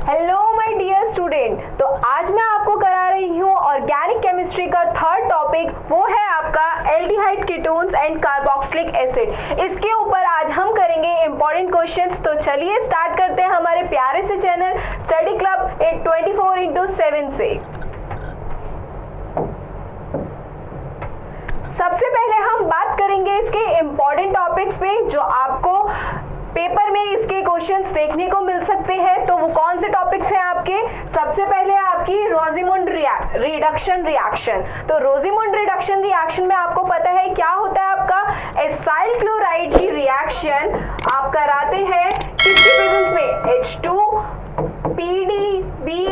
Hello my dear student. तो आज मैं आपको करा रही हूँ ऑर्गेनिक केमिस्ट्री का थर्ड टॉपिक, वो है आपका aldehyde ketones and carboxylic acid. इसके ऊपर आज हम करेंगे इंपॉर्टेंट क्वेश्चंस। तो चलिए स्टार्ट करते हैं हमारे प्यारे से चैनल स्टडी क्लब 24x7 से। सबसे पहले हम बात करेंगे इसके इंपॉर्टेंट टॉपिक्स पे जो आपको पेपर में इसके क्वेश्चंस देखने को मिल सकते हैं। तो वो कौन से टॉपिक्स हैं आपके? सबसे पहले आपकी रोजीमुंड रिडक्शन रिएक्शन। तो रोजीमुंड रिडक्शन रिएक्शन में आपको पता है क्या होता है, आपका एसाइल क्लोराइड की रिएक्शन आप कराते हैं किसकी प्रेजेंस में? H2 PDBaSO4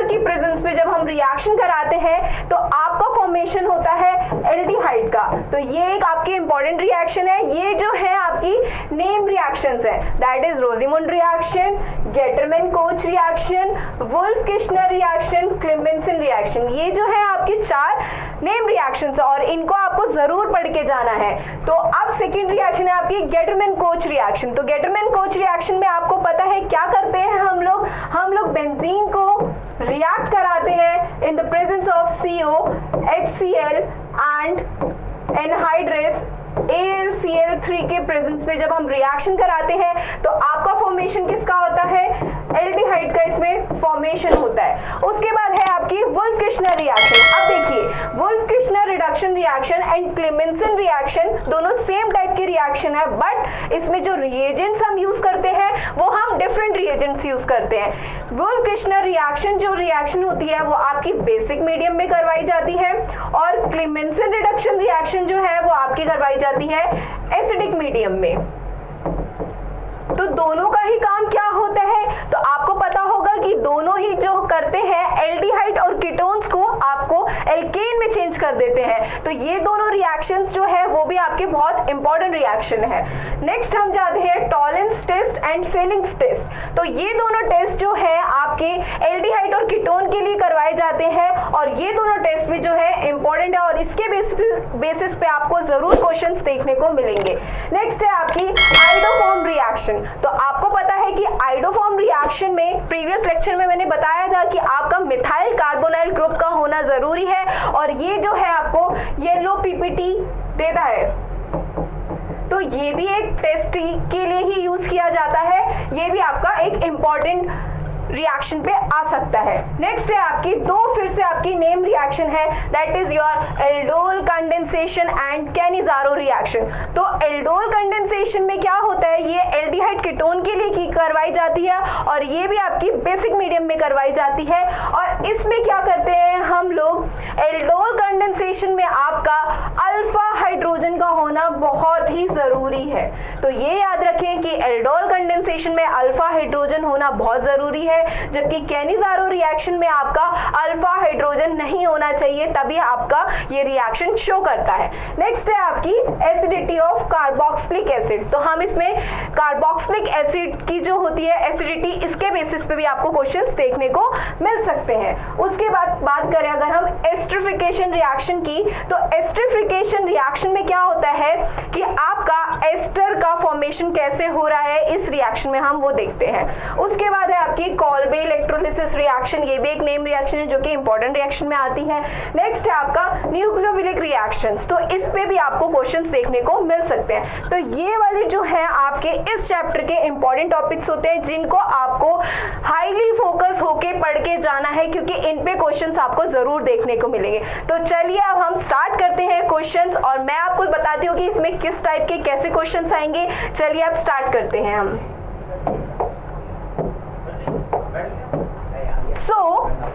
की प्रेजेंस में जब हम रिएक्शन कराते हैं तो आपका फॉर्मेशन होता है एल्डिहाइड का। तो ये एक आपकी इंपॉर्टेंट रिएक्शन है। ये जो है आपकी नेम रिएक्शंस है, that is Rosenmund reaction, Gattermann Koch reaction, Wolff Kishner reaction, Clemmensen reaction. ये जो है आपकी चार नेम रिएक्शंस है और इनको आपको जरूर पढ़ के जाना है। तो अब सेकेंड रिएक्शन है आपकी गेटरमैन-कोच रिएक्शन। तो गेटरमैन-कोच रिएक्शन में आपको पता है क्या करते हैं हम लोग बेंजीन को रिएक्ट कराते हैं इन the presence of CO, HCl and anhydrase AlCl3 के प्रेजेंस में जब हम रिएक्शन कराते हैं तो आपका फॉर्मेशन किसका होता है? एल्डिहाइड का इसमें फॉर्मेशन होता है। उसके बाद है आपकी वुल्फ-किश्नर रिएक्शन। अब देखिए, wolf-Kishner reduction reaction and Clemmensen reaction दोनों सेम टाइप की रिएक्शन है, बट इसमें जो रिएजेंट्स हम यूज करते हैं वो हम डिफरेंट रिएजेंट्स यूज करते हैं। वुल्फ-किश्नर रिएक्शन जो रिएक्शन होती है वो आपकी बेसिक मीडियम में करवाई जाती है और क्लेमेंसन रिडक्शन रिएक्शन जो है वो आपकी करवाई जाती है एसिडिक मीडियम में। तो दोनों का ही काम क्या होता है? तो आपको पता होगा कि दोनों ही जो करते हैं एल्डिहाइड और कीटोन्स को आपको एल्केन में चेंज कर देते हैं। तो ये दोनों रिएक्शंस जो है वो भी आपके बहुत इंपॉर्टेंट रिएक्शन है। नेक्स्ट हम जाते हैं Tollens test and Fehling's test. तो ये दोनों टेस्ट जो है आपके एल्डिहाइड और कीटोन के लिए करवाए जाते हैं और ये दोनों टेस्ट भी जो है इंपॉर्टेंट है और इसके बेसिस पे आपको जरूर क्वेश्चंस देखने को मिलेंगे। नेक्स्ट है आपकी आइडोफॉर्म रिएक्शन। तो आपको पता है कि आइडोफॉर्म रिएक्शन में प्रीवियस लेक्चर में मैंने बताया था कि आपका मिथाइल कार्बोनाइल ग्रुप का होना जरूरी है और ये जो है आपको येलो पीपीटी देता है। तो ये भी एक टेस्ट के लिए ही यूज किया जाता है। ये भी आपका एक इंपॉर्टेंट रिएक्शन पे आ सकता है। नेक्स्ट है आपकी फिर से आपकी नेम रिएक्शन है, that is your aldol condensation and Cannizzaro reaction. तो एल्डोल कंडेंसेशन में क्या होता है, ये एल्डिहाइड कीटोन के लिए करवाई जाती है और ये भी आपकी बेसिक मीडियम में करवाई जाती है। और इसमें क्या करते हैं हम लोग, एल्डोल कंडेंसेशन में आपका अल्फा हाइड्रोजन का होना बहुत ही जरूरी है। तो ये याद रखें कि एल्डोल कंडेंसेशन में अल्फा हाइड्रोजन होना बहुत जरूरी है, जबकि कैनिजारो रिएक्शन में आपका अल्फा हाइड्रोजन नहीं होना चाहिए, तभी आपका ये रिएक्शन शो करता है। नेक्स्ट है आपकी एसिडिटी ऑफ कार्बोक्सिलिक एसिड। तो हम इसमें कार्बोक्सिलिक एसिड की जो होती है एसिडिटी, इसके बेसिस पे भी आपको क्वेश्चंस देखने को मिल सकते हैं। उसके बाद बात करें अगर हम एस्टरिफिकेशन रिएक्शन की, तो एस्टरिफिकेशन रिएक्शन में क्या होता है कि आपका एस्टर का फॉर्मेशन कैसे हो रहा है इस रिएक्शन में हम वो देखते हैं। उसके बाद है आपकी कॉल्बे इलेक्ट्रोलिसिस रिएक्शन। ये भी एक नेम रिएक्शन है जो कि इंपॉर्टेंट रिएक्शन में आती है। नेक्स्ट है आपका न्यूक्लियोफिलिक रिएक्शंस। तो इस पे भी आपको क्वेश्चंस देखने को मिल सकते हैं। तो ये वाले जो है आपके इस चैप्टर के इंपॉर्टेंट टॉपिक्स होते हैं जिनको आपको हाईली फोकस होके पढ़ के जाना है, क्योंकि इन पे क्वेश्चंस आपको जरूर देखने को मिलेंगे। तो चलिए अब हम स्टार्ट करते हैं क्वेश्चंस और मैं आपको बताती हूँ कि इसमें किस टाइप के कैसे क्वेश्चंस आएंगे। चलिए अब स्टार्ट करते हैं हम।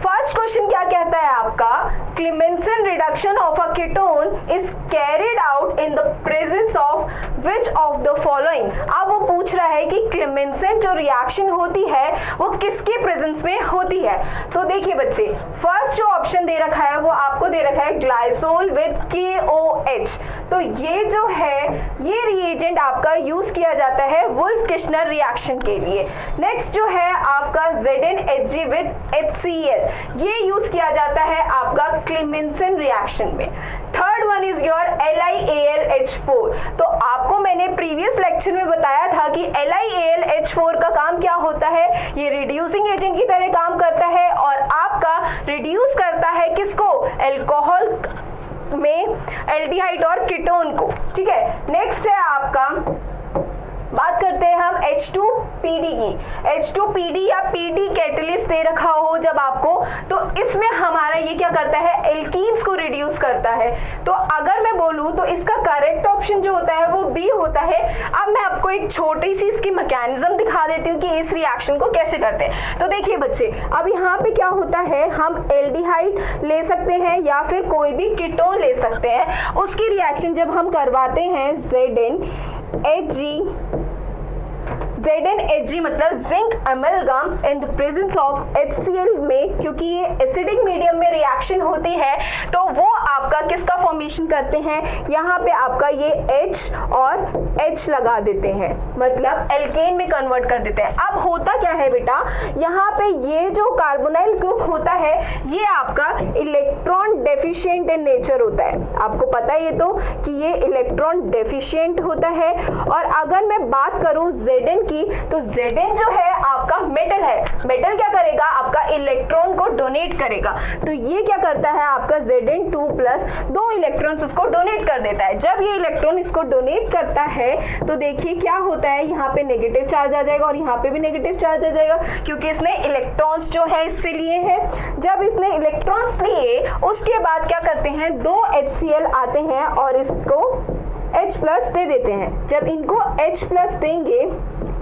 फर्स्ट क्वेश्चन क्या कहता है आपका, Clemmensen reduction of a ketone is carried out in the presence of which of the following. अब वो पूछ रहा है कि क्लेमेंसन जो रिएक्शन होती है वो किसके प्रेजेंस में होती है। तो देखिए बच्चे, फर्स्ट जो ऑप्शन दे रखा है वो आपको दे रखा है ग्लाइसोल विद KOH। तो ये जो है ये रिएजेंट आपका यूज किया जाता है वुल्फ-किश्नर रिएक्शन के लिए। नेक्स्ट जो है आपका ZnHg विद HCl, ये यूज किया जाता है आपका क्लेमेंसन रिएक्शन में। Third one is your LiAlH4। तो आपको मैंने प्रीवियस लेक्चर में बताया था कि LiAlH4 का काम क्या होता है, ये रिड्यूसिंग एजेंट की तरह काम करता है और आपका रिड्यूस करता है किसको, अल्कोहल में एल्डिहाइड और कीटोन को। ठीक है, नेक्स्ट है आपका, बात करते हैं हम H2PD की। H2PD या PD कैटलिस्ट दे रखा हो जब आपको, तो इसमें हमारा ये क्या करता है, एल्कीन्स को रिड्यूस करता है। तो अगर मैं बोलूं तो इसका करेक्ट ऑप्शन जो होता है वो बी होता है। अब मैं आपको एक छोटी सी इसकी मैकेनिज्म दिखा देती हूँ कि इस रिएक्शन को कैसे करते हैं। तो देखिए बच्चे, अब यहाँ पे क्या होता है, हम एल्डिहाइड ले सकते हैं या फिर कोई भी कीटोन ले सकते हैं। उसकी रिएक्शन जब हम करवाते हैं ZnHg मतलब zinc amalgam in the presence of HCl में, क्योंकि ये एसिडिक मीडियम में रिएक्शन होती है तो वो आपका किसका फॉर्मेशन करते हैं, यहाँ पे आपका ये H और H लगा देते हैं, मतलब एल्केन में कन्वर्ट कर देते हैं। अब होता क्या है बेटा, यहाँ पे ये जो कार्बोनाइल ग्रुप होता है ये आपका इलेक्ट्रॉन डेफिशिएंट इन नेचर होता है। आपको पता है ये तो कि ये इलेक्ट्रॉन डेफिशिएंट होता है। और अगर मैं बात करूं Zn की, तो Zn जो है आपका मेटल है। मेटल क्या करेगा, आपका इलेक्ट्रॉन को डोनेट करेगा। तो ये क्या करता है, आपका Zn2 प्लस 2 इलेक्ट्रॉन उसको डोनेट कर देता है। जब ये इलेक्ट्रॉन इसको डोनेट करता है तो देखिए क्या होता है, यहाँ पे नेगेटिव चार्ज आ जाएगा और यहाँ पे भी नेगेटिव चार्ज आ जाएगा, क्योंकि इसने इलेक्ट्रॉन्स जो है इससे लिए हैं। जब इसने इलेक्ट्रॉन्स लिए उसके बाद क्या करते हैं, 2 HCl आते हैं और इसको H प्लस दे देते हैं। जब इनको H प्लस देंगे,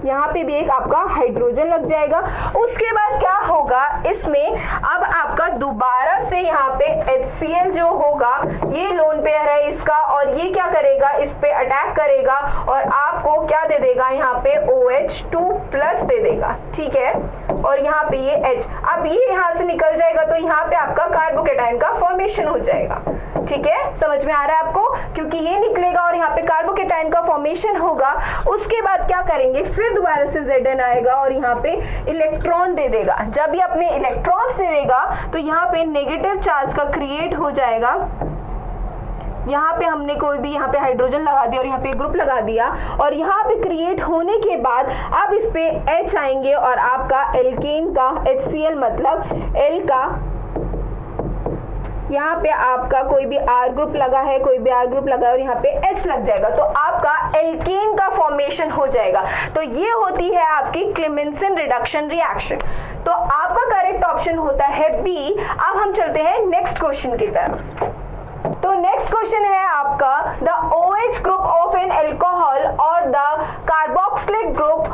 यहाँ पे भी एक आपका हाइड्रोजन लग जाएगा। उसके बाद क्या होगा, इसमें अब आपका दोबारा से यहाँ पे HCl जो होगा, ये लोन पेयर है इसका, और ये क्या करेगा, इस पे अटैक करेगा और आपको क्या दे देगा, यहाँ पे OH2 प्लस दे देगा। ठीक है, और यहाँ पे ये H, अब ये यहाँ से निकल जाएगा तो यहाँ पे आपका कार्बोकेटाइन का फॉर्मेशन हो जाएगा। ठीक है, समझ में आ रहा है आपको, क्योंकि ये निकलेगा और यहाँ पे कार्बोकेटाइन का फॉर्मेशन होगा। उसके बाद क्या करेंगे, फिर दोबारा से Zn आएगा और यहाँ पे इलेक्ट्रॉन दे देगा। जब ये अपने इलेक्ट्रॉन्स दे देगा तो यहाँ पे नेगेटिव चार्ज का क्रिएट हो जाएगा। यहाँ पे हमने कोई भी यहाँ पे हाइड्रोजन लगा दिया और यहाँ पे ग्रुप लगा दिया, और यहाँ पे क्रिएट होने के बाद अब इस पे H आएंगे और आपका एल्केन का HCl मतलब L का, यहाँ पे आपका कोई भी R ग्रुप लगा है, कोई भी R ग्रुप लगा है और यहाँ पे H लग जाएगा, तो आपका एल्केन का फॉर्मेशन हो जाएगा। तो ये होती है आपकी क्लेमेंसन रिडक्शन रिएक्शन। तो आपका करेक्ट ऑप्शन होता है बी। अब हम चलते हैं नेक्स्ट क्वेश्चन की तरफ। तो नेक्स्ट क्वेश्चन है आपका, the OH group of an alcohol और the carboxylic group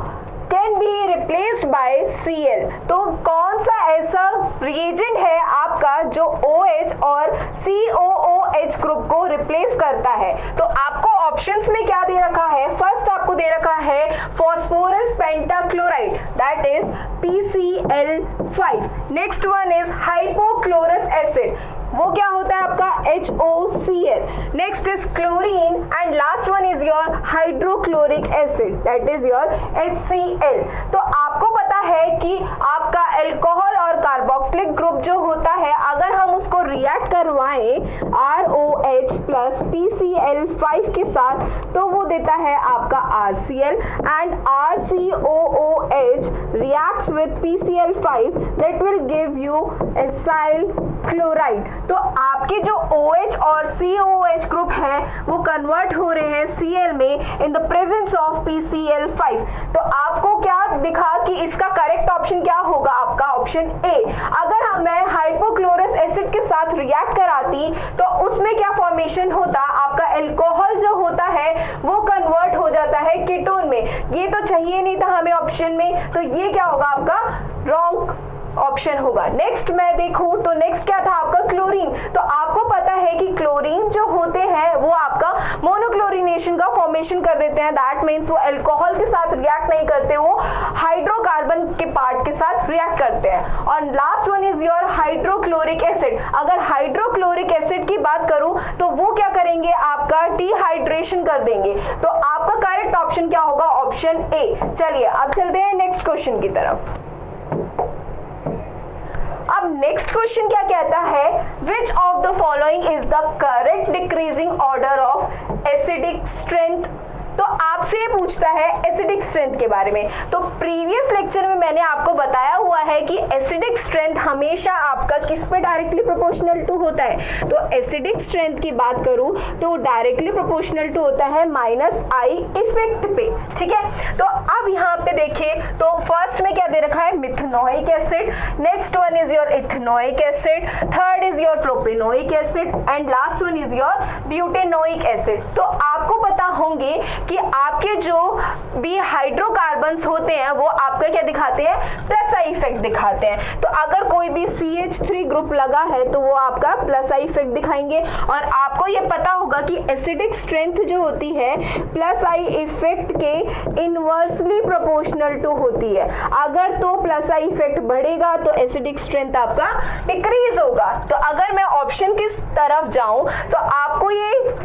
can be replaced by Cl। तो कौन सा ऐसा रिएजेंट है आपका जो OH और COOH ग्रुप को रिप्लेस करता है। तो आपको ऑप्शंस में क्या दे रखा है, फर्स्ट आपको दे रखा है phosphorus pentachloride, that is PCl5। Next one is hypochlorous acid, वो क्या होता है आपका HOCl। Next is chlorine and last one is your hydrochloric acid, that is your HCl। तो आपको पता है कि आपका अल्कोहल और कार्बोक्सिलिक ग्रुप जो होता है, अगर हम उसको रिएक्ट करवाएं ROH प्लस PCl5 के साथ, तो वो देता है आपका RCl, and RCOOH reacts with PCl5 that will give you acyl chloride। तो आपके जो OH और COOH ग्रुप है वो कन्वर्ट हो रहे हैं Cl में इन द प्रेजेंस ऑफ PCl5। तो आपको क्या दिखा कि इसका करेक्ट ऑप्शन क्या होगा, आपका ऑप्शन ए। अगर मैं हाइपोक्लोरस एसिड के साथ रिएक्ट कराती तो उसमें क्या फॉर्मेशन होता, आपका अल्कोहल जो होता है वो कन्वर्ट हो जाता है कीटोन में। ये तो चाहिए नहीं था हमें ऑप्शन में, तो ये क्या होगा आपका रॉन्ग ऑप्शन होगा। नेक्स्ट मैं देखूं तो नेक्स्ट क्या था आपका क्लोरीन। तो आपको पता है कि क्लोरीन जो होते हैं वो आपका मोनोक्लोरिनेशन का फॉर्मेशन कर देते हैं, दैट मीन्स वो अल्कोहल के साथ रिएक्ट नहीं करते, वो हाइड्रोकार्बन के पार्ट के साथ रिएक्ट करते हैं। और last one is your hydrochloric acid. अगर हाइड्रोक्लोरिक एसिड की बात करूं तो वो क्या करेंगे, आपका डिहाइड्रेशन कर देंगे। तो आपका करेक्ट ऑप्शन क्या होगा, ऑप्शन ए। चलिए अब चलते हैं नेक्स्ट क्वेश्चन की तरफ। अब नेक्स्ट क्वेश्चन क्या कहता है, विच of the following is the correct decreasing order of acidic strength. तो आपसे पूछता है एसिडिक स्ट्रेंथ के बारे में। तो प्रीवियस लेक्चर में मैंने आपको बताया हुआ है कि एसिडिक स्ट्रेंथ हमेशा आपका किस पे डायरेक्टली प्रोपोर्शनल टू होता है। तो एसिडिक स्ट्रेंथ की बात करूं तो डायरेक्टली प्रोपोर्शनल टू होता है -I इफेक्ट पे, ठीक है। तो अब यहाँ पे देखिए, तो फर्स्ट में क्या दे रखा है, methanoic acid, next one is your ethanoic acid, third is your propanoic acid and last one is your butanoic acid. तो आपको पता होंगे कि आपके जो भी हाइड्रोकार्बन्स होते हैं वो आपका क्या दिखाते हैं, प्लस आई इफेक्ट दिखाते हैं। तो अगर कोई भी CH3 ग्रुप लगा है तो वो आपका प्लस आई इफेक्ट दिखाएंगे। और आपको ये पता होगा कि एसिडिक स्ट्रेंथ जो होती है प्लस आई इफेक्ट के इनवर्सली प्रोपोर्शनल टू होती है। अगर तो प्लस आई इफेक्ट बढ़ेगा तो एसिडिक स्ट्रेंथ आपका डिक्रीज होगा। तो अगर मैं ऑप्शन की तरफ जाऊं तो आपको ये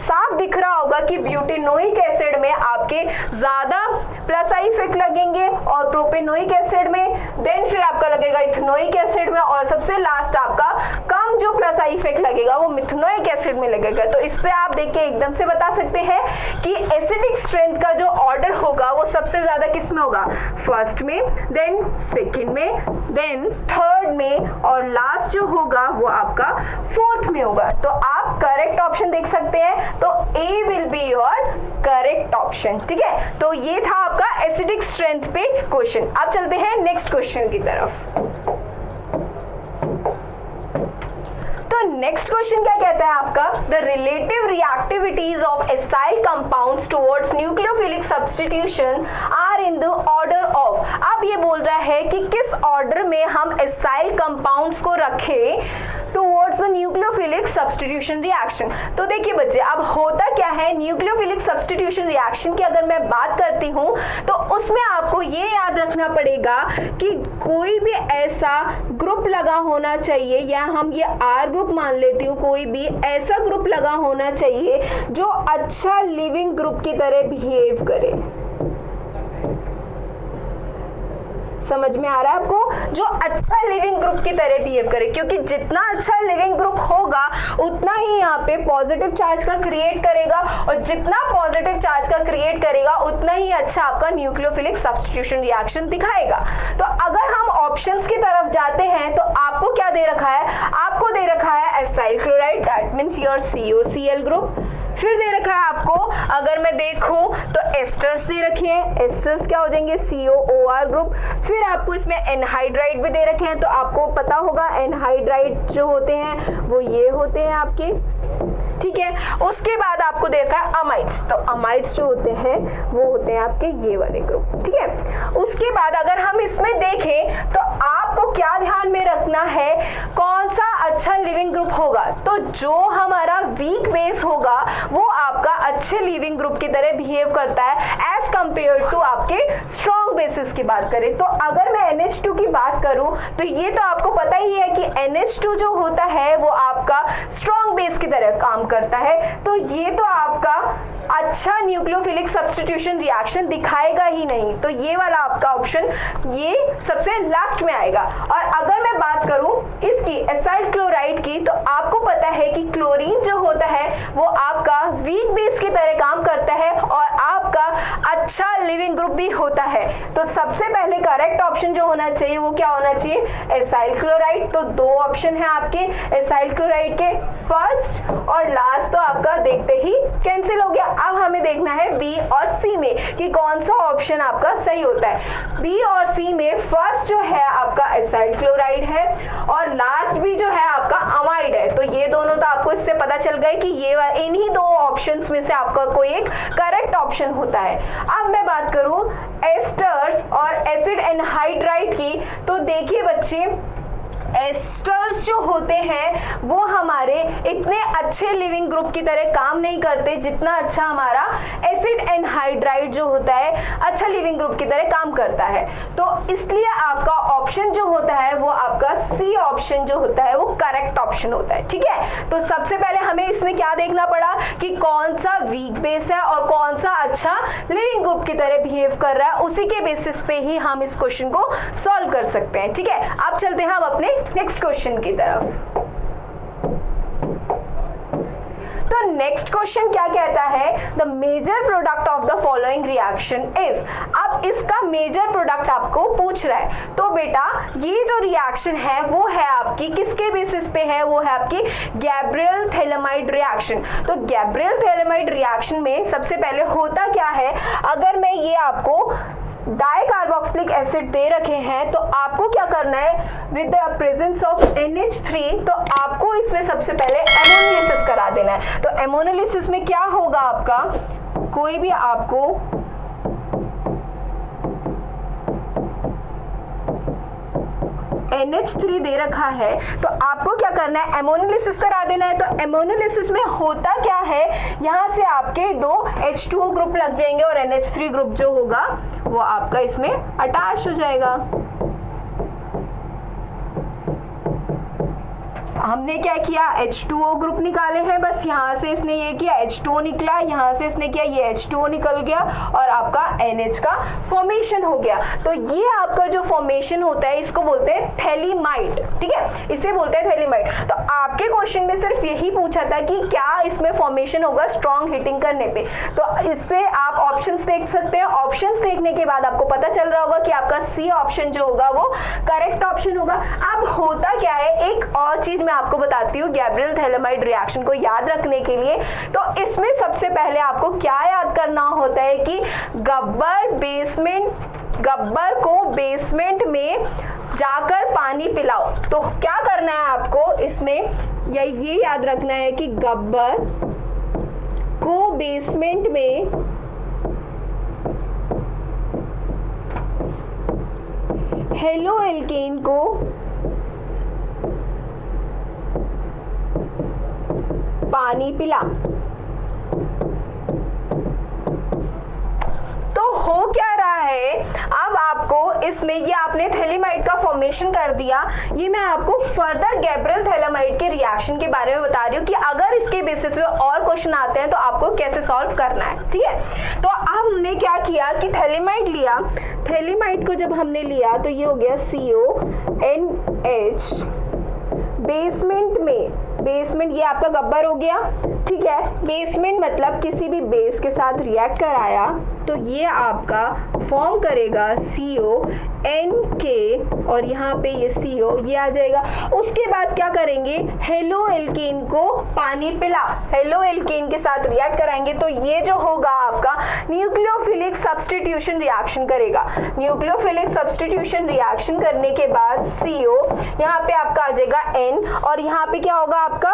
साफ दिख रहा होगा कि ब्यूटेनोइक एसिड में आपके ज्यादा प्लस आई इफेक्ट लगेंगे और प्रोपेनोइक एसिड में, देन फिर आपका लगेगा इथेनोइक एसिड में, और सबसे लास्ट आपका कम जो प्लस आई इफेक्ट लगेगा वो मिथेनोइक एसिड में लगेगा। तो इससे आप देख के एकदम से बता सकते हैं कि एसिडिक स्ट्रेंथ का जो ऑर्डर होगा वो सबसे ज्यादा किस में होगा, फर्स्ट में, देन सेकेंड में, देन थर्ड में, और लास्ट जो होगा वो आपका फोर्थ में होगा। तो आप करेक्ट ऑप्शन देख सकते हैं, तो A will be your correct option, ठीक है। तो ये था आपका एसिडिक स्ट्रेंथ पे क्वेश्चन। अब चलते हैं नेक्स्ट क्वेश्चन की तरफ। तो नेक्स्ट क्वेश्चन क्या कहता है आपका, the relative reactivities of acyl compounds towards nucleophilic substitution are in the order of. अब ये बोल रहा है कि किस ऑर्डर में हम एसाइल कंपाउंड्स को रखें towards the nucleophilic substitution reaction. तो देखिए बच्चे, अब होता क्या है, न्यूक्लियोफिलिक सब्स्टिट्यूशन रिएक्शन की अगर मैं बात करती हूं तो उसमें आपको ये याद रखना पड़ेगा कि कोई भी ऐसा ग्रुप लगा होना चाहिए, या हम ये R ग्रुप मान लेती हूँ, कोई भी ऐसा ग्रुप लगा होना चाहिए जो अच्छा लिविंग ग्रुप की तरह बिहेव करे। समझ में आ रहा है आपको, जो अच्छा लिविंग ग्रुप की तरह बिहेव करे, क्योंकि जितना अच्छा लिविंग ग्रुप होगा उतना ही यहाँ पे पॉजिटिव चार्ज का क्रिएट करेगा, और जितना पॉजिटिव चार्ज का क्रिएट करेगा उतना ही अच्छा आपका न्यूक्लियोफिलिक सब्स्टिट्यूशन रिएक्शन दिखाएगा। तो अगर हम ऑप्शंस की तरफ जाते हैं तो आपको क्या दे रखा है, आपको दे रखा है acyl chloride, that means your COCl group. फिर दे रखा है आपको, अगर मैं देखूं तो एस्टर्स दे रखे हैं, एस्टर्स क्या हो जाएंगे, COOR ग्रुप। फिर आपको इसमें एनहाइड्राइड भी दे रखे हैं, तो आपको पता होगा एनहाइड्राइड जो होते हैं वो ये होते हैं आपके, ठीक है। उसके बाद आपको दे रखा है अमाइड्स, तो अमाइड्स जो होते हैं वो होते हैं आपके ये वाले ग्रुप, ठीक है। उसके बाद अगर हम इसमें देखें तो आपको क्या ध्यान में रखना है, कौन सा अच्छा लिविंग ग्रुप होगा। तो जो हमारा वीक बेस होगा वो आपका अच्छे लिविंग ग्रुप की तरह बिहेव करता है एज कंपेयर टू आपके स्ट्रॉन्ग बेसिस की बात करें। तो अगर मैं NH2 की बात करूं तो ये तो आपको पता ही है कि NH2 जो होता है वो आपका स्ट्रॉन्ग बेस की तरह काम करता है। तो ये तो आपका अच्छा न्यूक्लियोफिलिक सब्स्टिट्यूशन रिएक्शन दिखाएगा ही नहीं, तो ये वाला आपका ऑप्शन ये सबसे लास्ट में आएगा। और अगर मैं बात करूं इसकी एसाइल क्लोराइड की, तो आपको पता है कि क्लोरीन जो होता है वो आपका वीक बेस की तरह काम करता है और आपका अच्छा लिविंग ग्रुप भी होता है। तो सबसे पहले करेक्ट ऑप्शन जो होना चाहिए वो क्या होना चाहिए, एसाइल क्लोराइड। तो दो ऑप्शन है आपके एसाइल क्लोराइड के, फर्स्ट और लास्ट तो आपका देखते ही कैंसिल हो गया। अब हमें देखना है बी और सी में कि कौन सा ऑप्शन आपका सही होता है। बी और सी में फर्स्ट जो है आपका एसाइल क्लोराइड है और लास्ट भी जो है आपका अमाइड है। तो ये दोनों तो आपको इससे पता चल गए कि ये इन्हीं दो ऑप्शंस में से आपका कोई एक करेक्ट ऑप्शन होता है। अब मैं बात करूं एस्टर्स और एसिड एनहाइड्राइड की, तो देखिए बच्चे एस्टर्स जो होते हैं वो हमारे इतने अच्छे लिविंग ग्रुप की तरह काम नहीं करते जितना अच्छा हमारा एसिड एनहाइड्राइड जो होता है अच्छा लिविंग ग्रुप की तरह काम करता है। तो इसलिए आपका ऑप्शन जो होता है वो आपका सी ऑप्शन जो होता है वो करेक्ट ऑप्शन होता है, ठीक है। तो सबसे पहले हमें इसमें क्या देखना पड़ा कि कौन सा वीक बेस है और कौन सा अच्छा लिविंग ग्रुप की तरह बिहेव कर रहा है, उसी के बेसिस पे ही हम इस क्वेश्चन को सॉल्व कर सकते हैं, ठीक है। अब चलते हैं हम अपने नेक्स्ट क्वेश्चन की तरफ। तो नेक्स्ट क्वेश्चन क्या कहता है, the major product of the following reaction is. अब इसका मेजर प्रोडक्ट आपको पूछ रहा है, तो बेटा ये जो रिएक्शन है वो है आपकी किसके बेसिस पे है, वो है आपकी गैब्रियल थैलेमाइड रिएक्शन। तो गैब्रियल थैलेमाइड रिएक्शन में सबसे पहले होता क्या है, अगर मैं ये आपको डाइकार्बोक्सिलिक एसिड दे रखे हैं तो आपको क्या करना है, with the presence of NH3 तो आपको इसमें सबसे पहले एमोनोलिसिस करा देना है। तो एमोनोलिसिस में क्या होगा आपका, कोई भी आपको NH3 दे रखा है तो आपको क्या करना है, एमोनोलिसिस करा देना है। तो एमोनोलिसिस में होता क्या है, यहाँ से आपके दो H2O ग्रुप लग जाएंगे और NH3 ग्रुप जो होगा वो आपका इसमें अटैच हो जाएगा। हमने क्या किया, H2O ग्रुप निकाले हैं, बस यहाँ से इसने ये किया H2O निकला, यहाँ से इसने किया ये H2O निकल गया और आपका NH का फॉर्मेशन हो गया। तो ये आपका जो फॉर्मेशन होता है इसको बोलते हैं थैलीमाइड, ठीक है, इसे बोलते हैं थैलीमाइड। तो आपके क्वेश्चन में सिर्फ यही पूछा था कि क्या इसमें फॉर्मेशन होगा स्ट्रॉन्ग हीटिंग करने पे, तो इससे आप ऑप्शंस देख सकते हैं। ऑप्शंस देखने के बाद आपको पता चल रहा होगा कि आपका सी ऑप्शन जो होगा वो करेक्ट ऑप्शन होगा। अब होता क्या है, एक और चीज मैं आपको बताती हूँ गैब्रियल थैलेमाइड रिएक्शन को याद रखने के लिए। तो इसमें सबसे पहले आपको क्या याद करना होता है कि गब्बर को बेसमेंट में जाकर पानी पिलाओ। तो क्या करना है आपको इसमें, या ये याद रखना है कि गब्बर को बेसमेंट में हेलो एल्केन को पानी पिला। तो हो क्या रहा है, अब आपको इसमें ये आपने थैलेमाइड का फॉर्मेशन कर दिया। ये मैं आपको फर्दर गैब्रियल थैलेमाइड के रिएक्शन के बारे में बता रही हूँ कि अगर इसके बेसिस पे और क्वेश्चन आते हैं तो आपको कैसे सॉल्व करना है, ठीक है। तो अब हमने क्या किया कि थैलेमाइड लिया, थैलेमाइड को जब हमने लिया तो ये हो गया CONH, बेसमेंट में, बेसमेंट ये आपका गब्बर हो गया, ठीक है। बेसमेंट मतलब किसी भी बेस के साथ रिएक्ट कराया तो ये आपका फॉर्म करेगा CONK और यहाँ पे ये CO ये आ जाएगा। उसके बाद क्या करेंगे, हेलो एल्केन को पानी पिला, हेलो एल्केन के साथ रिएक्ट कराएंगे तो ये जो होगा आपका न्यूक्लियोफिलिक सब्स्टिट्यूशन रिएक्शन करेगा। न्यूक्लियोफिलिक सब्स्टिट्यूशन रिएक्शन करने के बाद CO यहाँ पे आपका आ जाएगा N और यहाँ पे क्या होगा आपका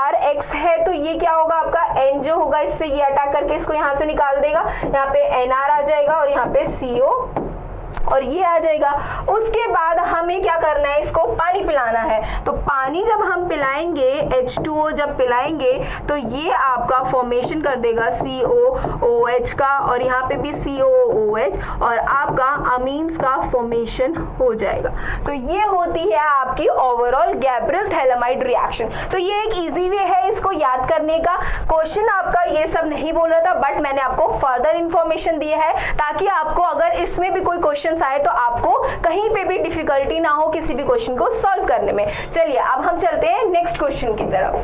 RX है तो ये क्या होगा आपका N जो होगा इससे ये अटैक करके इसको यहाँ से निकाल देगा, यहाँ पे NR आ जाएगा और यहाँ पे CO और ये आ जाएगा। उसके बाद हमें क्या करना है, इसको पानी पिलाना है। तो पानी जब हम पिलाएंगे, H2O जब पिलाएंगे तो ये आपका फॉर्मेशन कर देगा COOH का और यहाँ पे भी COOH और आपका अमीन्स का फॉर्मेशन हो जाएगा। तो ये होती है आपकी ओवरऑल गैब्रियल थैलेमाइड रिएक्शन। तो ये एक इजी वे है इसको याद करने का। क्वेश्चन आपका ये सब नहीं बोल रहा था बट मैंने आपको फर्दर इंफॉर्मेशन दी है ताकि आपको अगर इसमें भी कोई क्वेश्चन आए तो आपको कहीं पे भी डिफिकल्टी ना हो किसी भी क्वेश्चन को सॉल्व करने में। चलिए अब हम चलते हैं नेक्स्ट क्वेश्चन की तरफ।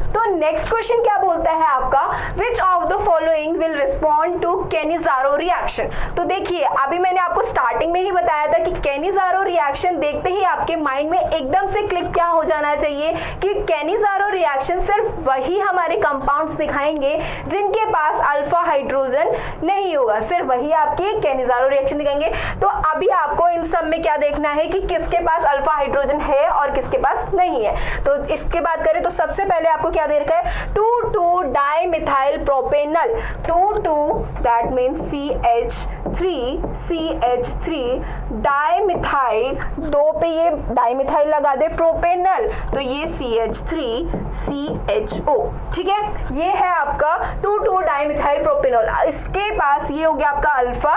तो नेक्स्ट क्वेश्चन क्या बोलता है आपका, which of the following will respond to Cannizzaro reaction. तो देखिए अभी मैंने आपको स्टार्टिंग में ही बताया था कि कैनिज़ारो रिएक्शन देखते ही आपके माइंड में एकदम से क्लिक क्या हो जाना चाहिए कि कैनिज़ारो रिएक्शन सिर्फ वही हमारे कंपाउंड्स दिखाएंगे जिनके पास अल्फा हाइड्रोजन नहीं होगा, सिर्फ वही आपकी कैनिज़ारो रिएक्शन दिखाएंगे। तो अभी आपको इन सब में क्या देखना है कि किसके पास अल्फा हाइड्रोजन है और किसके पास नहीं है। तो इसके बात करें तो सबसे पहले आपको क्या दे रखा है, 2,2 dimethyl propanal, 2,2 that means CH3 dimethyl, दो पे ये डाइमिथाइल लगा दे प्रोपेनल तो ये CH3CHO, ठीक है। ये है आपका 2,2 डाइमिथाइल प्रोपेनॉल। इसके पास ये हो गया आपका अल्फा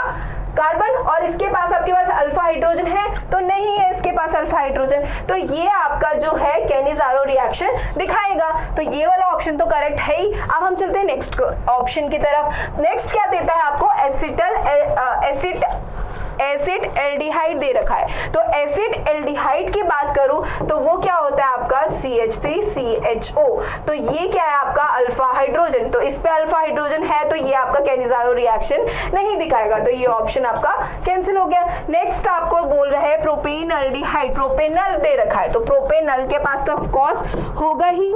कार्बन और इसके पास आपके पास अल्फा हाइड्रोजन है तो नहीं है इसके पास अल्फा हाइड्रोजन, तो ये आपका जो है कैनिज़ारो रिएक्शन दिखाएगा। तो ये वाला ऑप्शन तो करेक्ट है ही। अब हम चलते हैं नेक्स्ट ऑप्शन की तरफ। नेक्स्ट क्या देता है आपको, एसिड एल्डिहाइड दे रखा है। तो एसिड एल्डिहाइड की बात करूं तो वो क्या होता है आपका CH3CHO। तो ये क्या है आपका अल्फा हाइड्रोजन। तो इस पे अल्फा हाइड्रोजन है तो ये आपका कैनिजारो रिएक्शन नहीं दिखाएगा, तो ये ऑप्शन आपका कैंसिल हो गया। नेक्स्ट आपको बोल रहा है प्रोपेन एल्डिहाइड, प्रोपेनल दे रखा है, तो प्रोपेनल के पास तो ऑफ कोर्स होगा ही।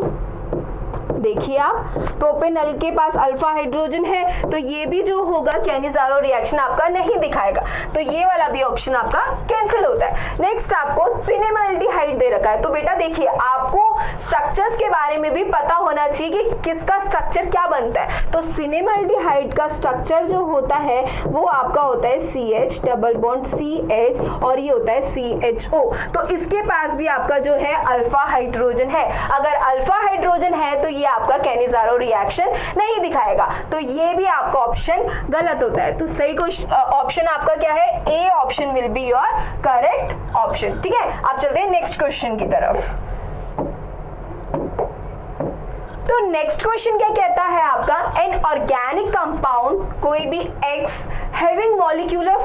देखिए आप, प्रोपेनल के पास अल्फा हाइड्रोजन है तो ये भी जो होगा कैनिजारो रिएक्शन आपका नहीं दिखाएगा, तो ये वाला भी ऑप्शन आपका कैंसिल होता है। नेक्स्ट आपको सिनेमाल्डिहाइड दे रखा है। तो बेटा देखिए, आपको स्ट्रक्चर्स के बारे में भी पता होना चाहिए कि किसका स्ट्रक्चर क्या बनता है। तो सिनेमाल्डिहाइड का स्ट्रक्चर जो होता है वो आपका होता है CH डबल बॉन्ड CH और ये होता है CHO। तो इसके पास भी आपका जो है अल्फा हाइड्रोजन है। अगर अल्फा हाइड्रोजन है तो ये आपका कैनिजारो रिएक्शन नहीं दिखाएगा, तो ये भी आपका ऑप्शन गलत होता है। तो सही ऑप्शन आपका क्या है, A option will be your correct option. ठीक है, आप चलते हैं नेक्स्ट क्वेश्चन की तरफ। तो नेक्स्ट क्वेश्चन क्या कहता है आपका, एन ऑर्गेनिक कंपाउंड कोई भी X हैविंग मॉलिक्यूलर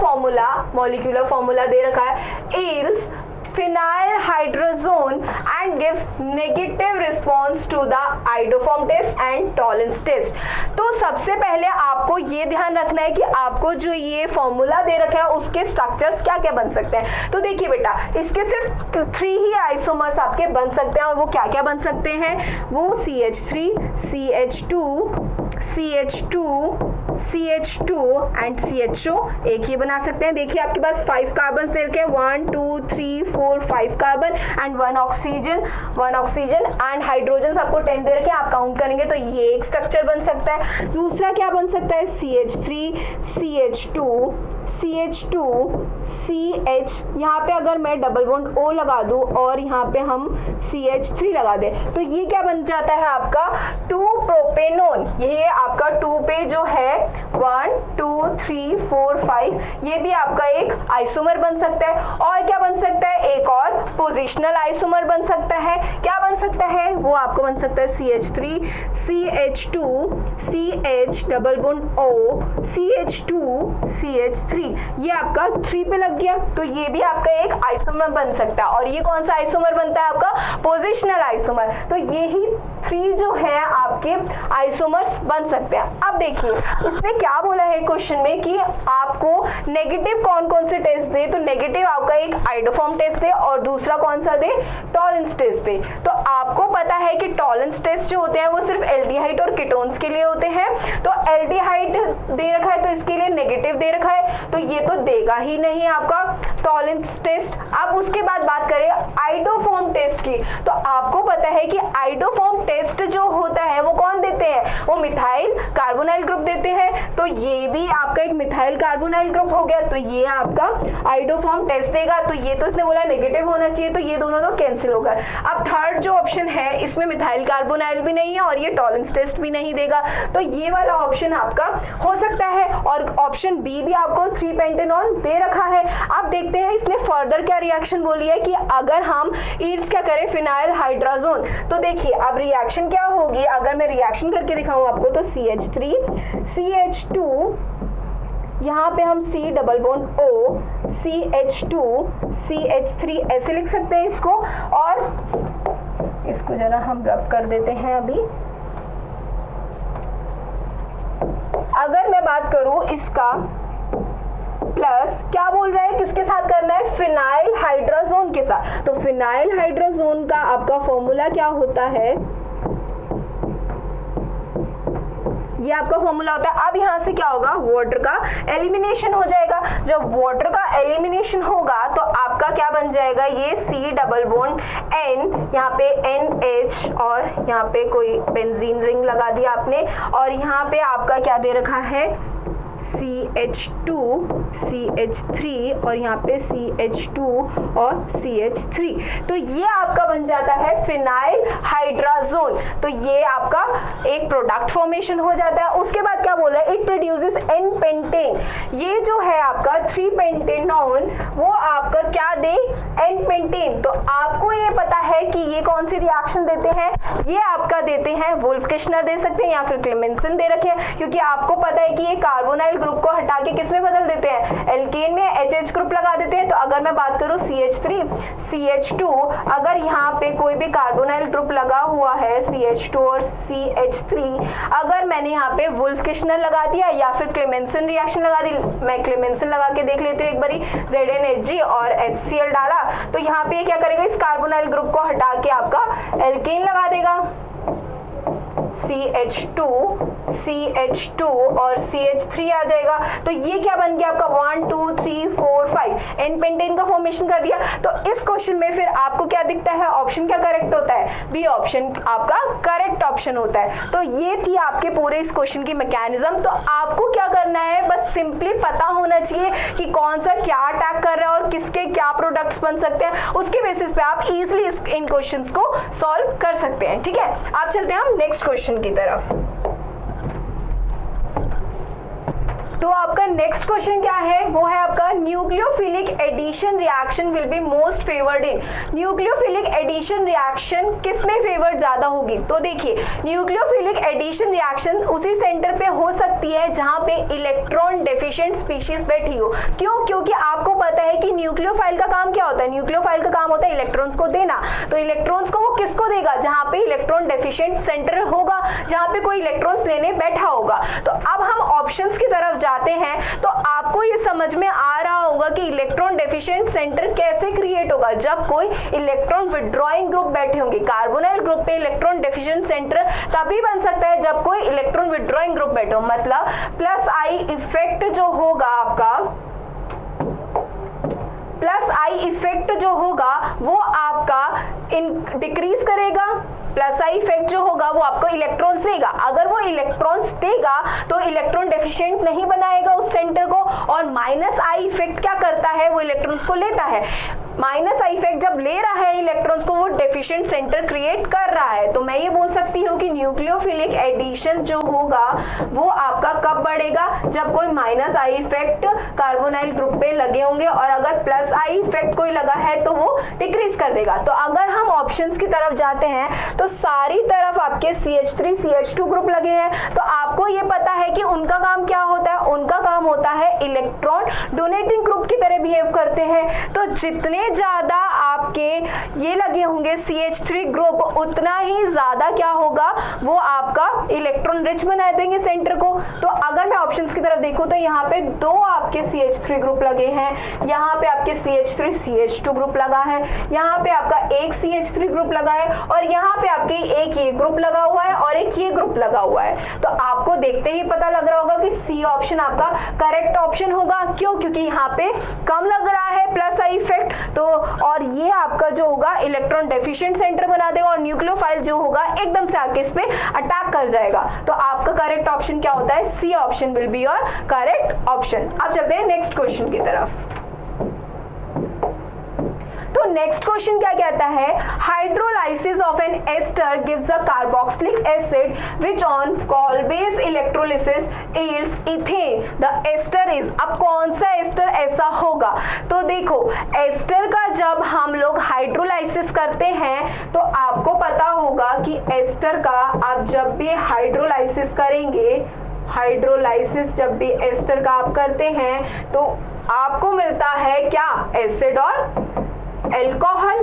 फॉर्मूला दे रखा है ills phenyl hydrazone and gives negative response to the iodoform test and Tollens test। तो सबसे पहले आपको ये ध्यान रखना है कि आपको जो ये फॉर्मूला दे रखा है उसके स्ट्रक्चर्स क्या क्या बन सकते हैं। तो देखिए बेटा, इसके सिर्फ 3 ही आइसोमर्स आपके बन सकते हैं, और वो क्या क्या बन सकते हैं, वो CH3 CH2 CH2 CH2 and CHO एक ही बना सकते हैं। देखिए आपके पास 5 कार्बन दे रखे हैं, 1 2 3 4 5 carbon and 1 oxygen and hydrogen आपको 10 दे रखे हैं। आप काउंट करेंगे तो ये एक स्ट्रक्चर बन सकता है। दूसरा क्या बन सकता है, CH3 CH2 CH2 CH, यहाँ पे अगर मैं डबल बॉन्ड O लगा दूं और यहाँ पे हम CH3 लगा दें तो ये क्या बन जाता है आपका 2 प्रोपेनोन। ये आपका 2 पे जो है 1 2 3 4 5 ये भी आपका एक आइसोमर बन सकता है। और क्या बन सकता है, एक और पोजिशनल आइसोमर बन सकता है। क्या बन सकता है, वो आपको बन सकता है CH3 CH2 CH double bond O CH2 CH3, ये आपका 3 पे लग गया तो ये भी आपका एक आइसोमर बन सकता है। और ये कौन सा आइसोमर बनता है आपका, पोजिशनल आइसोमर। तो ये ही 3 जो है आपके आइसोमर्स बन सकते हैं। अब देखिए इसने क्या बोला है क्वेश्चन में कि आपको नेगेटिव कौन कौन से टेस्ट दे, तो नेगेटिव आपका एक आइडोफॉर्म टेस्ट दे और दूसरा कौन सा दे, टॉलेंस टेस्ट दे। तो आपको पता है कि टॉलेंस टेस्ट जो होते हैं वो सिर्फ एल्डिहाइड और कीटोन्स के लिए होते हैं। तो एल्डिहाइड दे रखा है तो इसके लिए नेगेटिव दे रखा है, तो ये तो देगा ही नहीं आपका टॉलेंस टेस्ट। अब उसके बाद बात करें आइडोफॉर्म टेस्ट की, तो आपको पता है कि आइडोफॉर्म टेस्ट जो होता है वो कौन देते हैं, वो मिथाइल कार्बोनाइल ग्रुप देते हैं। तो ये भी आपका एक मिथाइल कार्बोनाइल ग्रुप हो गया, तो ये आपका आइडोफॉर्म टेस्ट देगा। तो ये तो इसने बोला नेगेटिव होना चाहिए, तो ये दोनों तो कैंसिल होगा। अब थर्ड जो ऑप्शन है इसमें मिथाइल कार्बोनाइल भी नहीं है और ये टॉलेंस टेस्ट भी नहीं देगा, तो ये वाला ऑप्शन आपका हो सकता है। और ऑप्शन बी भी आपको 3 पेंटेनॉल दे रखा है। अब देखते हैं इसने फर्दर क्या रिएक्शन बोली है कि अगर हम ईल्ड्स क्या करें फिनाइल हाइड्राजोन। तो देखिए अब रिएक्शन क्या होगी, अगर मैं रिएक्शन करके दिखाऊं आपको तो CH3 CH2 यहाँ पे हम C double bond O CH2 CH3 ऐसे लिख सकते हैं इसको, और इसको जरा हम रब कर देते हैं। अभी अगर मैं बात करूं इसका प्लस क्या बोल रहा है, किसके साथ करना है, फिनाइल हाइड्राजोन के साथ। तो फिनाइल हाइड्राजोन का आपका फॉर्मूला क्या होता है, ये आपका फॉर्मूला होता है। अब यहाँ से क्या होगा, वाटर का एलिमिनेशन हो जाएगा। जब वाटर का एलिमिनेशन होगा तो आपका क्या बन जाएगा, ये C डबल बॉन्ड N, यहाँ पे NH और यहाँ पे कोई बेंजीन रिंग लगा दिया आपने, और यहाँ पे आपका क्या दे रखा है CH2 CH3 और यहाँ पे CH2 और CH3। तो ये आपका बन जाता है फिनाइल हाइड्राजोन। तो ये आपका एक प्रोडक्ट फॉर्मेशन हो जाता है। उसके बाद बाद क्या बोल रहा है, इट प्रोड्यूसेस एन पेंटेन, ये जो है आपका 3 पेंटेनॉन वो आपका क्या दे, एन पेंटेन। तो आपको ये पता है कि ये कौन सी रिएक्शन देते हैं, ये आपका देते हैं वुल्फ किश्नर दे सकते हैं या फिर क्लेमेंसन दे रखे हैं, क्योंकि आपको पता है कि ये कार्बोनाइल ग्रुप को हटा के किस में बदल देते हैं, एल्केन में HH ग्रुप लगा देते हैं। तो अगर मैं बात करूं CH3 CH2, अगर यहाँ पे कोई भी कार्बोनाइल ग्रुप लगा हुआ है CH2 और CH3, अगर मैंने यहाँ पे वुल्फ किश्नर लगा दिया या फिर क्लेमेंसन रिएक्शन लगा दी, मैं क्लेमेंसन लगा के देख लेती हूँ एक बारी, ZnHg और HCl डाला, तो यहाँ पे क्या करेगा, इस कार्बोनाइल ग्रुप को हटा के आपका एल्केन लगा देगा, CH2 CH2 और CH3 आ जाएगा। तो ये क्या बन गया आपका 1 2 3 4 5 एन पेंटेन का फॉर्मेशन कर दिया। तो इस क्वेश्चन में फिर आपको क्या दिखता है, ऑप्शन क्या करेक्ट होता है, बी ऑप्शन आपका करेक्ट ऑप्शन होता है। तो ये थी आपके पूरे इस क्वेश्चन की मैकेनिज्म। तो आपको क्या करना है, बस सिंपली पता होना चाहिए कि कौन सा क्या अटैक कर रहा है और किसके क्या प्रोडक्ट्स बन सकते हैं, उसके बेसिस पे आप इजिली इन क्वेश्चंस को सॉल्व कर सकते हैं। ठीक है, आप चलते हैं हम नेक्स्ट क्वेश्चन की तरफ। तो आपका नेक्स्ट क्वेश्चन क्या है, वो है आपका nucleophilic addition reaction will be most favoured in. Nucleophilic addition reaction किसमें फेवर्ड ज्यादा होगी, तो देखिए न्यूक्लियोफिलिक एडिशन रिएक्शन उसी सेंटर पे हो सकती है जहां पे इलेक्ट्रॉन डेफिशिएंट स्पीशीज बैठी हो। क्यों, क्योंकि आपको पता है कि न्यूक्लियोफाइल का काम क्या होता है, न्यूक्लियोफाइल का काम होता है इलेक्ट्रॉन्स को देना। तो इलेक्ट्रॉन्स को वो किसको देगा, जहां पे इलेक्ट्रॉन डेफिशिएंट सेंटर होगा, जहां पे कोई इलेक्ट्रॉन्स लेने बैठा होगा। तो अब हम ऑप्शंस की तरफ जाते हैं, तो आपको ये समझ में आ रहा होगा कि इलेक्ट्रॉन डेफिशिएंट सेंटर कैसे क्रिएट होगा, जब कोई इलेक्ट्रॉन विड्रॉइंग ग्रुप बैठे होंगे। कार्बोनाइल ग्रुप पे इलेक्ट्रॉन डेफिशिएंट सेंटर तभी बन सकता है जब कोई इलेक्ट्रॉन विड्रॉइंग ग्रुप बैठे हो, मतलब प्लस आई इफेक्ट जो होगा आपका, प्लस आई इफेक्ट जो होगा वो आपका डिक्रीज करेगा। प्लस आई इफेक्ट जो होगा वो आपको इलेक्ट्रॉन्स देगा। अगर वो इलेक्ट्रॉन्स देगा तो इलेक्ट्रॉन डेफिशिएंट नहीं बनाएगा उस सेंटर को, और माइनस आई इफेक्ट क्या करता है, वो इलेक्ट्रॉन्स को लेता है। माइनस आई इफेक्ट जब ले रहा है इलेक्ट्रॉन्स को, वो डेफिशिएंट सेंटर क्रिएट कर रहा है। तो मैं ये बोल सकती हूँ कि न्यूक्लियोफिलिक एडिशन जो होगा वो आपका कब बढ़ेगा, जब कोई minus I effect carbonyl group पे लगे होंगे, और अगर प्लस आई इफेक्ट कोई लगा है तो वो डिक्रीज कर देगा। तो अगर हम ऑप्शंस की तरफ जाते हैं तो सारी तरफ आपके CH3 CH2 ग्रुप लगे हैं। तो आपको ये पता है कि उनका काम क्या होता है, उनका काम होता है इलेक्ट्रॉन डोनेटिंग ग्रुप की तरह बिहेव करते हैं। तो जितने ज्यादा आपके ये लगे होंगे CH3 ग्रुप, उतना ही ज्यादा क्या होगा, वो आपका इलेक्ट्रॉन रिच बना देंगे सेंटर को। तो अगर मैं ऑप्शंस की तरफ देखूं तो यहाँ पे 2 आपके CH3 ग्रुप लगे हैं, यहाँ पे आपके CH3 CH2 ग्रुप लगा है, यहाँ पे आपका एक CH3 ग्रुप लगा है, और यहाँ पे आपके एक ये ग्रुप लगा हुआ है और एक ये ग्रुप लगा हुआ है। तो आपको देखते ही पता लग रहा होगा कि सी ऑप्शन आपका करेक्ट ऑप्शन होगा। क्यों, क्योंकि यहाँ पे कम लग रहा है प्लस आई इफेक्ट, तो और ये आपका जो होगा इलेक्ट्रॉन डेफिशिएंट सेंटर बना देगा, और न्यूक्लियोफाइल जो होगा एकदम से आके इस पे अटैक कर जाएगा। तो आपका करेक्ट ऑप्शन क्या होता है, C option will be your correct option. अब चलते हैं नेक्स्ट क्वेश्चन की तरफ। तो नेक्स्ट क्वेश्चन क्या कहता है, hydrolysis of an ester gives a carboxylic acid which on Kolbe's electrolysis yields ethane, the ester is. अब कौन सा एस्टर ऐसा होगा, तो देखो एस्टर का जब हम लोग हाइड्रोलाइसिस करते हैं तो आपको पता होगा कि एस्टर का आप जब भी हाइड्रोलाइसिस करेंगे, हाइड्रोलाइसिस जब भी एस्टर का आप करते हैं तो आपको मिलता है क्या, एसिड और एल्कोहल।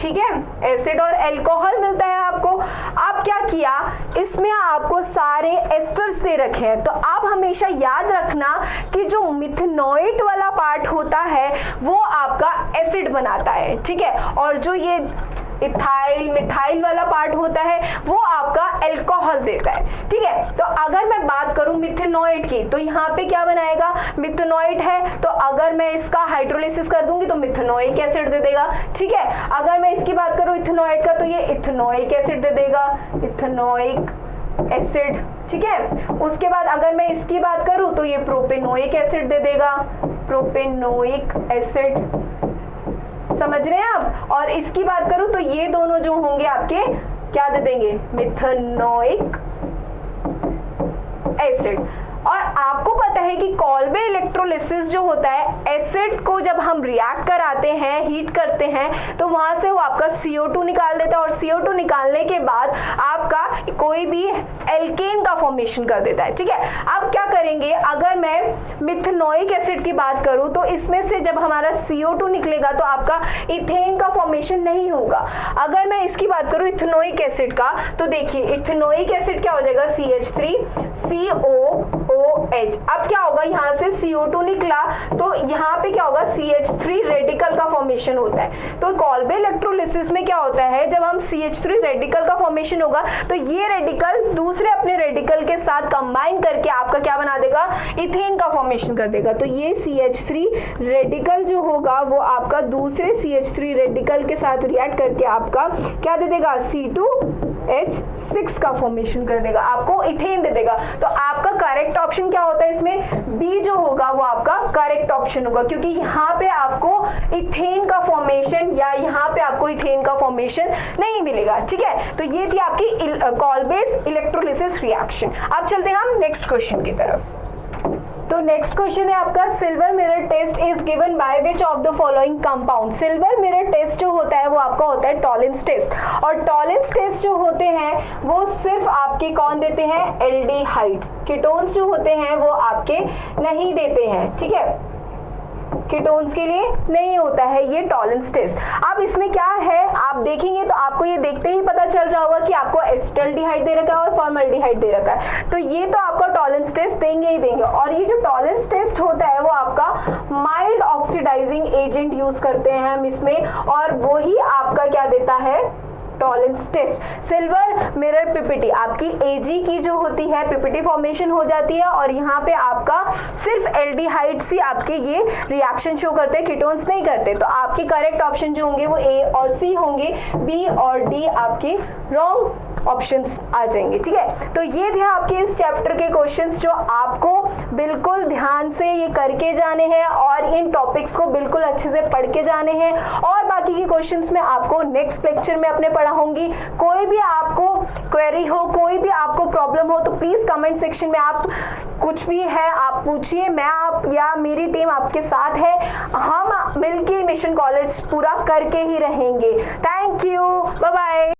ठीक है, एसिड और एल्कोहल मिलता है आपको। आप क्या किया, इसमें आपको सारे एस्टर्स दे रखे हैं। तो आप हमेशा याद रखना कि जो मिथेनॉइट वाला पार्ट होता है वो आपका एसिड बनाता है, ठीक है, और जो ये इथाइल मिथाइल वाला पार्ट होता है वो आपका एल्कोहल देता है। ठीक है, तो अगर मैं बात करूं मिथेनॉइट की, तो यहाँ पे क्या बनाएगा, मिथेनॉइट है, तो अगर मैं इसका हाइड्रोलिसिस कर दूंगी तो मिथेनोइक एसिड दे देगा। ठीक है, अगर मैं इसकी बात करूं इथेनॉइट का, तो ये इथेनोइक एसिड दे देगा, इथेनोइक एसिड। ठीक है, उसके बाद अगर मैं इसकी बात करूं तो ये प्रोपेनोइक एसिड दे देगा, प्रोपेनोइक एसिड। समझ रहे हैं आप, और इसकी बात करूं तो ये दोनों जो होंगे आपके क्या दे देंगे, मिथेनोइक एसिड। और आपको पता है कि कॉल्बे इलेक्ट्रोलिसिस जो होता है, एसिड को जब हम रिएक्ट कराते हैं, हीट करते हैं, तो वहां से वो आपका CO2 निकाल देता है और CO2 निकालने के बाद आपका कोई भी एल्केन का फॉर्मेशन कर देता है। ठीक है, अब क्या करेंगे, अगर मैं मिथेनोइक एसिड की बात करूं तो इसमें से जब हमारा CO2 निकलेगा तो आपका इथेन का फॉर्मेशन नहीं होगा। अगर मैं इसकी बात करूं इथेनोइक एसिड का, तो देखिए इथेनोइक एसिड क्या हो जाएगा, CH3COOH। अब क्या होगा, यहाँ से CO2 निकला तो यहाँ पे क्या होगा, CH3 रेडिकल का फॉर्मेशन होता है। तो कॉल्बे इलेक्ट्रोलिसिस में क्या होता है, जब हम CH3 रेडिकल का फॉर्मेशन होगा तो ये रेडिकल दूसरे अपने रेडिकल के साथ कंबाइन करके आपका क्या बना देगा, इथेन का फॉर्मेशन कर देगा। तो ये CH3 रेडिकल जो होगा वो आपका दूसरे CH3 रेडिकल के साथ रिएक्ट करके आपका क्या दे देगा, C2H6 का फॉर्मेशन कर देगा, आपको इथेन दे देगा। तो आपका करेक्ट ऑप्शन क्या होता है इसमें, बी जो होगा वो आपका करेक्ट ऑप्शन होगा, क्योंकि यहाँ पे आपको इथेन का फॉर्मेशन या यहाँ पे आपको इथेन का फॉर्मेशन नहीं मिलेगा। ठीक है, तो ये थी आपकी कॉल्बेज इलेक्ट्रोलिसिस रिएक्शन। अब चलते हैं हम नेक्स्ट क्वेश्चन की तरफ। तो नेक्स्ट क्वेश्चन है आपका, silver mirror test is given by which of the following compound. Silver mirror test जो होता है वो आपका होता है टॉलेंस टेस्ट, और टॉलेंस टेस्ट जो होते हैं वो सिर्फ आपके कौन देते हैं, एल्डिहाइड्स। कीटोन्स जो होते हैं वो आपके नहीं देते हैं। ठीक है, कीटोन्स के लिए नहीं होता है ये टॉलेंस टेस्ट। अब इसमें क्या है, आप देखेंगे तो आपको ये देखते ही पता चल रहा होगा कि आपको एसिटाल्डिहाइड दे रखा है और फॉर्मल्डिहाइड दे रखा है, तो ये तो आपका टॉलेंस टेस्ट देंगे ही देंगे। और ये जो टॉलेंस टेस्ट होता है वो आपका माइल्ड ऑक्सीडाइजिंग एजेंट यूज करते हैं हम इसमें, और वही आपका क्या देता है, Tollens test. Silver mirror PPT आपकी एजी की जो होती है पीपीटी फॉर्मेशन हो जाती है, और यहाँ पे आपका सिर्फ एल्डिहाइड से आपके ये रिएक्शन शो करते हैं, कीटोन्स नहीं करते। तो आपके करेक्ट ऑप्शन जो होंगे वो ए और सी होंगे, बी और डी आपके रॉन्ग ऑप्शंस आ जाएंगे। ठीक है, तो ये थे आपके इस चैप्टर के क्वेश्चंस जो आपको बिल्कुल ध्यान से ये करके जाने हैं और इन टॉपिक्स को बिल्कुल अच्छे से पढ़ के जाने हैं, और बाकी के क्वेश्चंस में आपको नेक्स्ट लेक्चर में अपने पढ़ाऊंगी। कोई भी आपको क्वेरी हो, कोई भी आपको प्रॉब्लम हो, तो प्लीज कमेंट सेक्शन में आप कुछ भी है आप पूछिए, मैं आप या मेरी टीम आपके साथ है, हम मिलके मिशन कॉलेज पूरा करके ही रहेंगे। Thank you, bye bye.